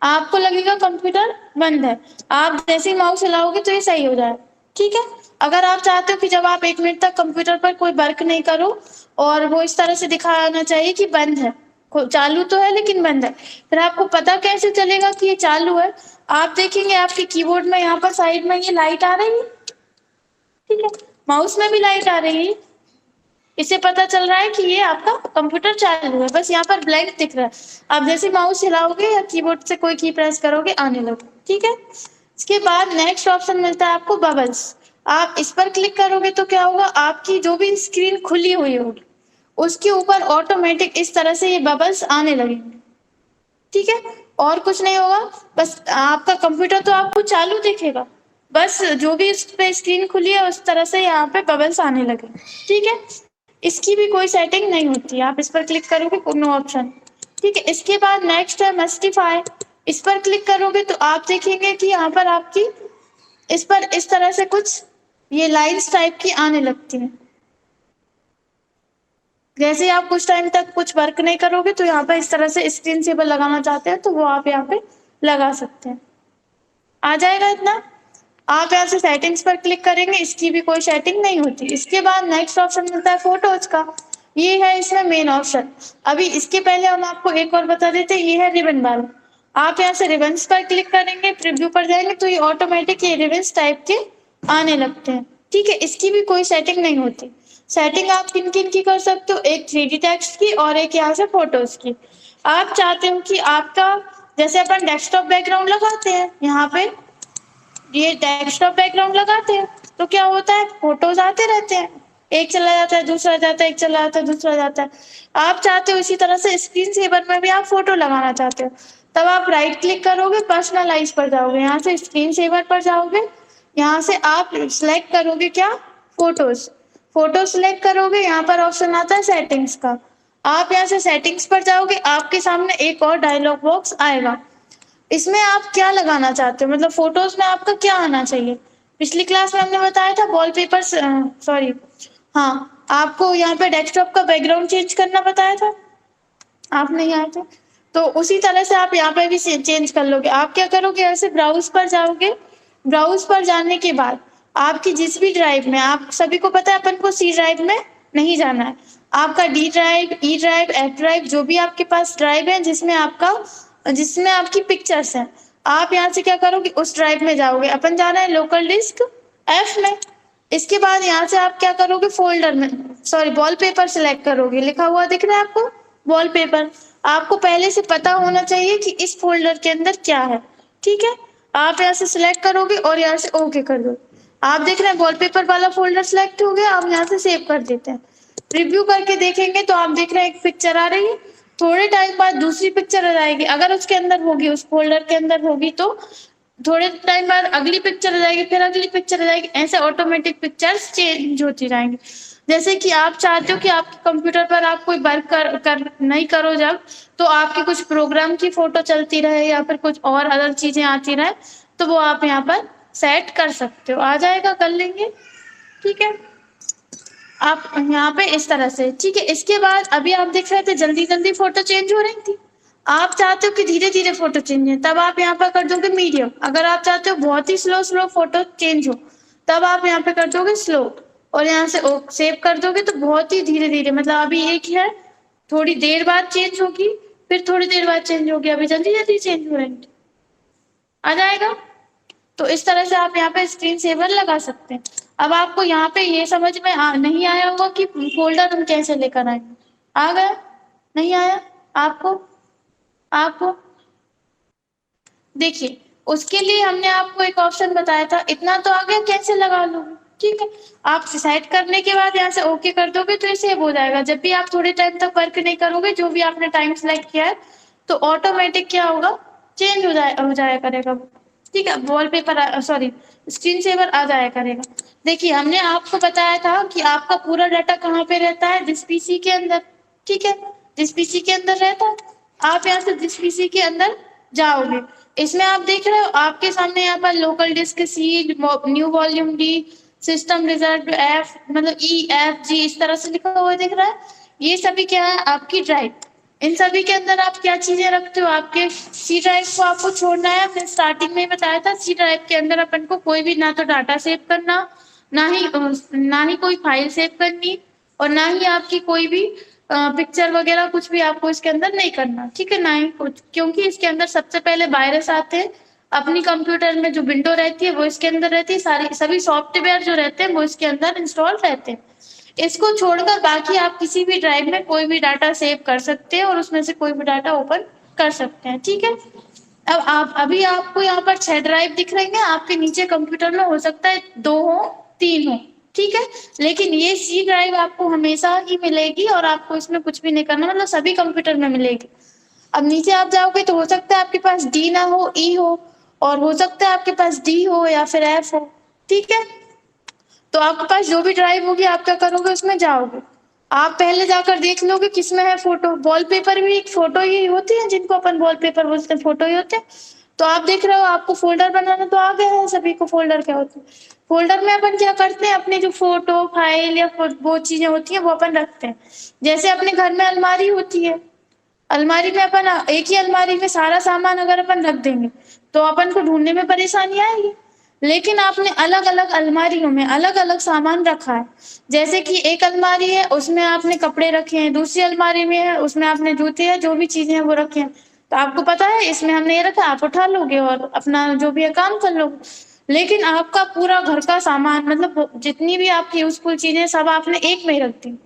आपको लगेगा कंप्यूटर बंद है। आप जैसे ही माउस हिलाओगे तो ये सही हो जाए, ठीक है। अगर आप चाहते हो कि जब आप 1 मिनट तक कंप्यूटर पर कोई वर्क नहीं करो और वो इस तरह से दिखाना चाहिए कि बंद है, चालू तो है लेकिन बंद है, फिर आपको पता कैसे चलेगा कि ये चालू है? आप देखेंगे आपके कीबोर्ड में यहाँ पर साइड में ये लाइट आ रही है, ठीक है। माउस में भी लाइट आ रही है, इससे पता चल रहा है कि ये आपका कंप्यूटर चालू है। बस यहाँ पर ब्लैंक दिख रहा है। आप जैसे माउस हिलाओगे या कीबोर्ड से कोई की प्रेस करोगे आने लगे, ठीक है। इसके बाद नेक्स्ट ऑप्शन मिलता है आपको बबल्स। आप इस पर क्लिक करोगे तो क्या होगा, आपकी जो भी स्क्रीन खुली हुई होगी उसके ऊपर ऑटोमेटिक इस तरह से ये बबल्स आने लगेंगे, ठीक है। और कुछ नहीं होगा, बस आपका कंप्यूटर तो आपको चालू दिखेगा, बस जो भी उस पे स्क्रीन खुली है उस तरह से यहाँ पे बबल्स आने लगे, ठीक है। इसकी भी कोई सेटिंग नहीं होती, आप इस पर क्लिक करोगे नो ऑप्शन, ठीक है। इसके बाद नेक्स्ट है मस्टिफाई। इस पर क्लिक करोगे तो आप देखेंगे कि यहाँ पर आपकी इस पर इस तरह से कुछ ये लाइंस टाइप की आने लगती हैं। जैसे आप कुछ टाइम तक कुछ वर्क नहीं करोगे तो यहाँ पर इस तरह से स्क्रीन सेवर लगाना चाहते हैं तो वो आप यहाँ पे लगा सकते हैं। आ जाएगा इतना। आप यहाँ से सेटिंग्स पर क्लिक करेंगे, इसकी भी कोई सेटिंग नहीं होती। इसके बाद नेक्स्ट ऑप्शन मिलता है फोटोज का। ये है इसमें मेन ऑप्शन। अभी इसके पहले हम आपको एक और बता देते हैं, ये है रिबन वाला। आप यहाँ से रिबन्स पर क्लिक करेंगे, प्रीव्यू पर जाएंगे तो ये ऑटोमेटिक ये रिबन्स टाइप के आने लगते हैं, ठीक है। इसकी भी कोई सेटिंग नहीं होती। सेटिंग आप किन किन की कर सकते हो, एक 3D टेक्स्ट की और एक यहाँ से फोटोज की। आप चाहते हो कि आपका जैसे अपन डेस्कटॉप बैकग्राउंड लगाते हैं, यहाँ पे ये डेस्कटॉप बैकग्राउंड लगाते हैं तो क्या होता है, फोटोज आते रहते हैं, एक चला जाता है दूसरा जाता है, एक चला जाता है दूसरा जाता है। आप चाहते हो इसी तरह से स्क्रीन सेवर में भी आप फोटो लगाना चाहते हो, तब आप राइट क्लिक करोगे, पर्सनलाइज पर जाओगे, यहाँ से स्क्रीन सेवर पर जाओगे, यहाँ से आप सिलेक्ट करोगे क्या, फोटोज। फोटो सिलेक्ट करोगे, यहाँ पर ऑप्शन आता है सेटिंग्स का। आप यहाँ से सेटिंग्स पर जाओगे, आपके सामने एक और डायलॉग बॉक्स आएगा। इसमें आप क्या लगाना चाहते हो, मतलब फोटोज में आपका क्या आना चाहिए। पिछली क्लास में हमने बताया था वॉलपेपर, सॉरी, हाँ, आपको यहाँ पे डेस्कटॉप का बैकग्राउंड चेंज करना बताया था, आप नहीं आए थे, तो उसी तरह से आप यहाँ पे भी चेंज कर लोगे। आप क्या करोगे, ऐसे ब्राउज पर जाओगे, ब्राउज पर जाने के बाद आपकी जिस भी ड्राइव में, आप सभी को पता है अपन को सी ड्राइव में नहीं जाना है, आपका D drive, E drive, F drive, जो भी आपके पास ड्राइव है जिसमें आपकी पिक्चर्स हैं, आप यहाँ से क्या करोगे, उस ड्राइव में जाओगे। अपन जाना है लोकल डिस्क एफ में। इसके बाद यहाँ से आप क्या करोगे, फोल्डर में, सॉरी, वॉलपेपर सिलेक्ट करोगे, लिखा हुआ दिख रहा है आपको वॉलपेपर। आपको पहले से पता होना चाहिए कि इस फोल्डर के अंदर क्या है, ठीक है। आप यहाँ से सिलेक्ट करोगे और यहाँ से ओके कर दो। आप देख रहे हैं वॉलपेपर वाला फोल्डर सिलेक्ट हो गया, आप यहाँ से सेव कर देते हैं। रिव्यू करके देखेंगे तो आप देख रहे हैं एक पिक्चर आ रही है, थोड़े टाइम बाद दूसरी पिक्चर आ जाएगी, अगर उसके अंदर होगी, उस फोल्डर के अंदर होगी तो थोड़े टाइम बाद अगली पिक्चर आ जाएगी, फिर अगली पिक्चर आ जाएगी, ऐसे ऑटोमेटिक पिक्चर्स चेंज होती जाएंगी। जैसे कि आप चाहते हो कि आपके कंप्यूटर पर आप कोई वर्क नहीं करो जब, तो आपके कुछ प्रोग्राम की फोटो चलती रहे या फिर कुछ और अदर चीजें आती रहे, तो वो आप यहाँ पर सेट कर सकते हो। आ जाएगा, कर लेंगे, ठीक है। आप यहाँ पे इस तरह से, ठीक है। इसके बाद अभी आप देख रहे थे जल्दी जल्दी फोटो चेंज हो रही थी, आप चाहते हो कि धीरे धीरे फोटो चेंज हो, तब आप यहाँ पर कर दोगे मीडियम। अगर आप चाहते हो बहुत ही स्लो स्लो फोटो चेंज हो, तब आप यहाँ पे कर दोगे स्लो, और यहाँ से सेव कर दोगे तो बहुत ही धीरे धीरे, मतलब अभी एक है, थोड़ी देर बाद चेंज होगी, फिर थोड़ी देर बाद चेंज होगी, अभी जल्दी जल्दी चेंज हो रही थी। आ जाएगा। तो इस तरह से आप यहाँ पे स्क्रीन सेवर लगा सकते हैं। अब आपको यहाँ पे ये समझ में नहीं आया होगा कि फोल्डर हम कैसे लेकर आएंगे। आ गया, नहीं आया आपको देखिए, उसके लिए हमने आपको एक ऑप्शन बताया था, इतना तो आ गया, कैसे लगा लोगे, ठीक है। आप सेट करने के बाद यहाँ से ओके कर दोगे तो ये सेव हो जाएगा। जब भी आप थोड़े टाइम तक वर्क नहीं करोगे, जो भी आपने टाइम सेलेक्ट किया है, तो ऑटोमेटिक क्या होगा, चेंज हो जाया करेगा, ठीक है। वॉलपेपर, सॉरी, स्क्रीन सेवर आ जाया करेगा। देखिए, हमने आपको बताया था कि आपका पूरा डाटा कहाँ पे रहता है, जिस पीसी के अंदर, ठीक है, जिस पीसी के अंदर रहता है। आप यहाँ से जिस पीसी के अंदर जाओगे, इसमें आप देख रहे हो आपके सामने यहाँ पर local disk C, new volume D, system reserve F, मतलब ई एफ जी, इस तरह से लिखा हुआ दिख रहा है। ये सभी क्या है, आपकी ड्राइव। इन सभी के अंदर आप क्या चीजें रखते हो, आपके सी ड्राइव को आपको छोड़ना है। मैंने स्टार्टिंग में ही बताया था, सी ड्राइव के अंदर अपन को कोई भी ना तो डाटा सेव करना, ना ही कोई फाइल सेव करनी, और ना ही आपकी कोई भी पिक्चर वगैरह कुछ भी आपको इसके अंदर नहीं करना, ठीक है, ना ही कुछ, क्योंकि इसके अंदर सबसे पहले वायरस आते हैं। अपनी कंप्यूटर में जो विंडो रहती है वो इसके अंदर रहती है, सारी सभी सॉफ्टवेयर जो रहते हैं वो इसके अंदर इंस्टॉल रहते हैं। इसको छोड़कर बाकी आप किसी भी ड्राइव में कोई भी डाटा सेव कर सकते हैं और उसमें से कोई भी डाटा ओपन कर सकते हैं, ठीक है। अब आप अभी आपको यहाँ पर 6 ड्राइव दिख रही हैं, आपके नीचे कंप्यूटर में हो सकता है 2 हो 3 हो, ठीक है, लेकिन ये सी ड्राइव आपको हमेशा ही मिलेगी और आपको इसमें कुछ भी नहीं करना, मतलब सभी कंप्यूटर में मिलेगी। अब नीचे आप जाओगे तो हो सकता है आपके पास डी ना हो, ई हो, और हो सकता है आपके पास डी हो या फिर एफ हो, ठीक है। तो आपके पास जो भी ड्राइव होगी आप क्या करोगे, उसमें जाओगे, आप पहले जाकर देख लोगे किसमें है फोटो। वॉलपेपर भी एक फोटो ही होती है, जिनको अपन वॉलपेपर बोलते हैं, फोटो ही होते हैं। तो आप देख रहे हो, आपको फोल्डर बनाना तो आ गया है, सभी को फोल्डर क्या होते हैं। फोल्डर में अपन क्या करते हैं, अपने जो फोटो फाइल या वो चीजें होती हैं वो अपन रखते हैं। जैसे अपने घर में अलमारी होती है, अलमारी में अपन एक ही अलमारी में सारा सामान अगर अपन रख देंगे तो अपन को ढूंढने में परेशानी आएगी। लेकिन आपने अलग अलग अलमारियों में अलग अलग सामान रखा है, जैसे कि एक अलमारी है उसमें आपने कपड़े रखे हैं, दूसरी अलमारी में है उसमें आपने जूते या जो भी चीजें हैं वो रखे हैं। तो आपको पता है इसमें हमने ये रखा, आप उठा लोगे और अपना जो भी है काम कर लोगे। लेकिन आपका पूरा घर का सामान, मतलब जितनी भी आपकी यूजफुल चीजें सब आपने एक में ही रख दी,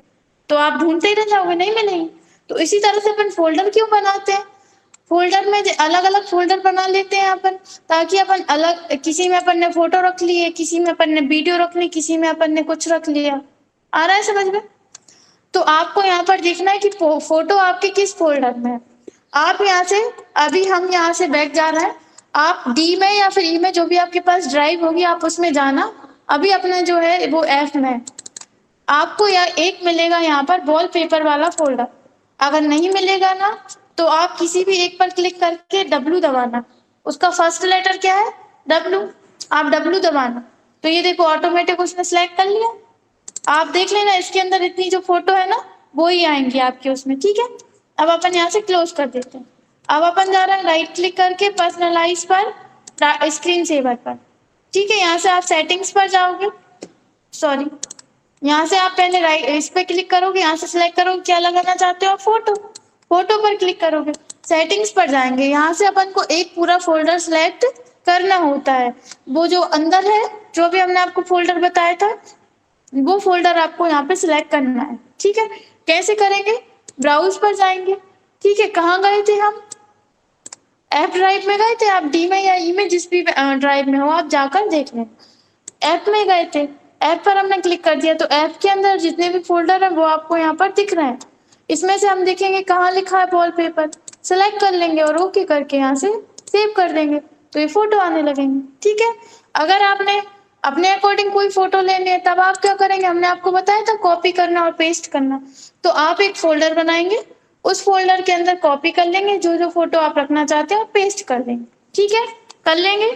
तो आप ढूंढते ही रह जाओगे, नहीं मिलेंगी। तो इसी तरह से अपन फोल्डर क्यों बनाते हैं, फोल्डर में अलग अलग फोल्डर बना लेते हैं अपन, ताकि अपन अलग, किसी में अपन ने फोटो रख लिए, किसी में अपन ने वीडियो रख ली, किसी में अपन ने कुछ रख लिया। आ रहा है समझ में। तो आपको यहाँ पर देखना है कि फोटो आपके किस फोल्डर में है। आप यहाँ से, अभी हम यहाँ से बैक जा रहे हैं, आप डी में या फिर ई में जो भी आपके पास ड्राइव होगी आप उसमें जाना। अभी अपना जो है वो एफ में है, आपको एक मिलेगा यहाँ पर वॉलपेपर वाला फोल्डर। अगर नहीं मिलेगा ना तो आप किसी भी एक पर क्लिक करके डब्ल्यू दबाना, उसका फर्स्ट लेटर क्या है, डब्ल्यू, आप डब्ल्यू दबाना। तो ये देखो ऑटोमेटिक उसने सेलेक्ट कर लिया। आप देख लेना इसके अंदर इतनी जो फोटो है ना वो ही आएंगी आपके उसमें, ठीक है। अब अपन यहाँ से क्लोज कर देते हैं। अब अपन जा रहे हैं राइट क्लिक करके पर्सनलाइज पर, स्क्रीन सेवर पर, ठीक है। यहाँ से आप सेटिंग्स पर जाओगे, सॉरी, यहाँ से आप पहले राइट इस पे क्लिक करोगे, यहाँ से सिलेक्ट करोगे क्या लगाना चाहते हो, फोटो, फोटो पर क्लिक करोगे, सेटिंग्स पर जाएंगे। यहाँ से अपन को एक पूरा फोल्डर सिलेक्ट करना होता है, वो जो अंदर है जो भी हमने आपको फोल्डर बताया था वो फोल्डर आपको यहाँ पे सिलेक्ट करना है, ठीक है। कैसे करेंगे, ब्राउज पर जाएंगे, ठीक है। कहाँ गए थे हम, एफ ड्राइव में गए थे, आप डी में या ई में जिस भी ड्राइव में हो आप जाकर देख लें। ऐप में गए थे, ऐप पर हमने क्लिक कर दिया तो ऐप के अंदर जितने भी फोल्डर है वो आपको यहाँ पर दिख रहे हैं। इसमें से हम देखेंगे कहाँ लिखा है वॉलपेपर, सेलेक्ट कर लेंगे और ओके करके यहाँ से सेव कर देंगे तो ये फोटो आने लगेंगे, ठीक है। अगर आपने अपने अकॉर्डिंग कोई फोटो लेनी है तब आप क्या करेंगे, हमने आपको बताया था कॉपी करना और पेस्ट करना। तो आप एक फोल्डर बनाएंगे, उस फोल्डर के अंदर कॉपी कर लेंगे जो जो फोटो आप रखना चाहते हैं और पेस्ट कर देंगे, ठीक है, कर लेंगे।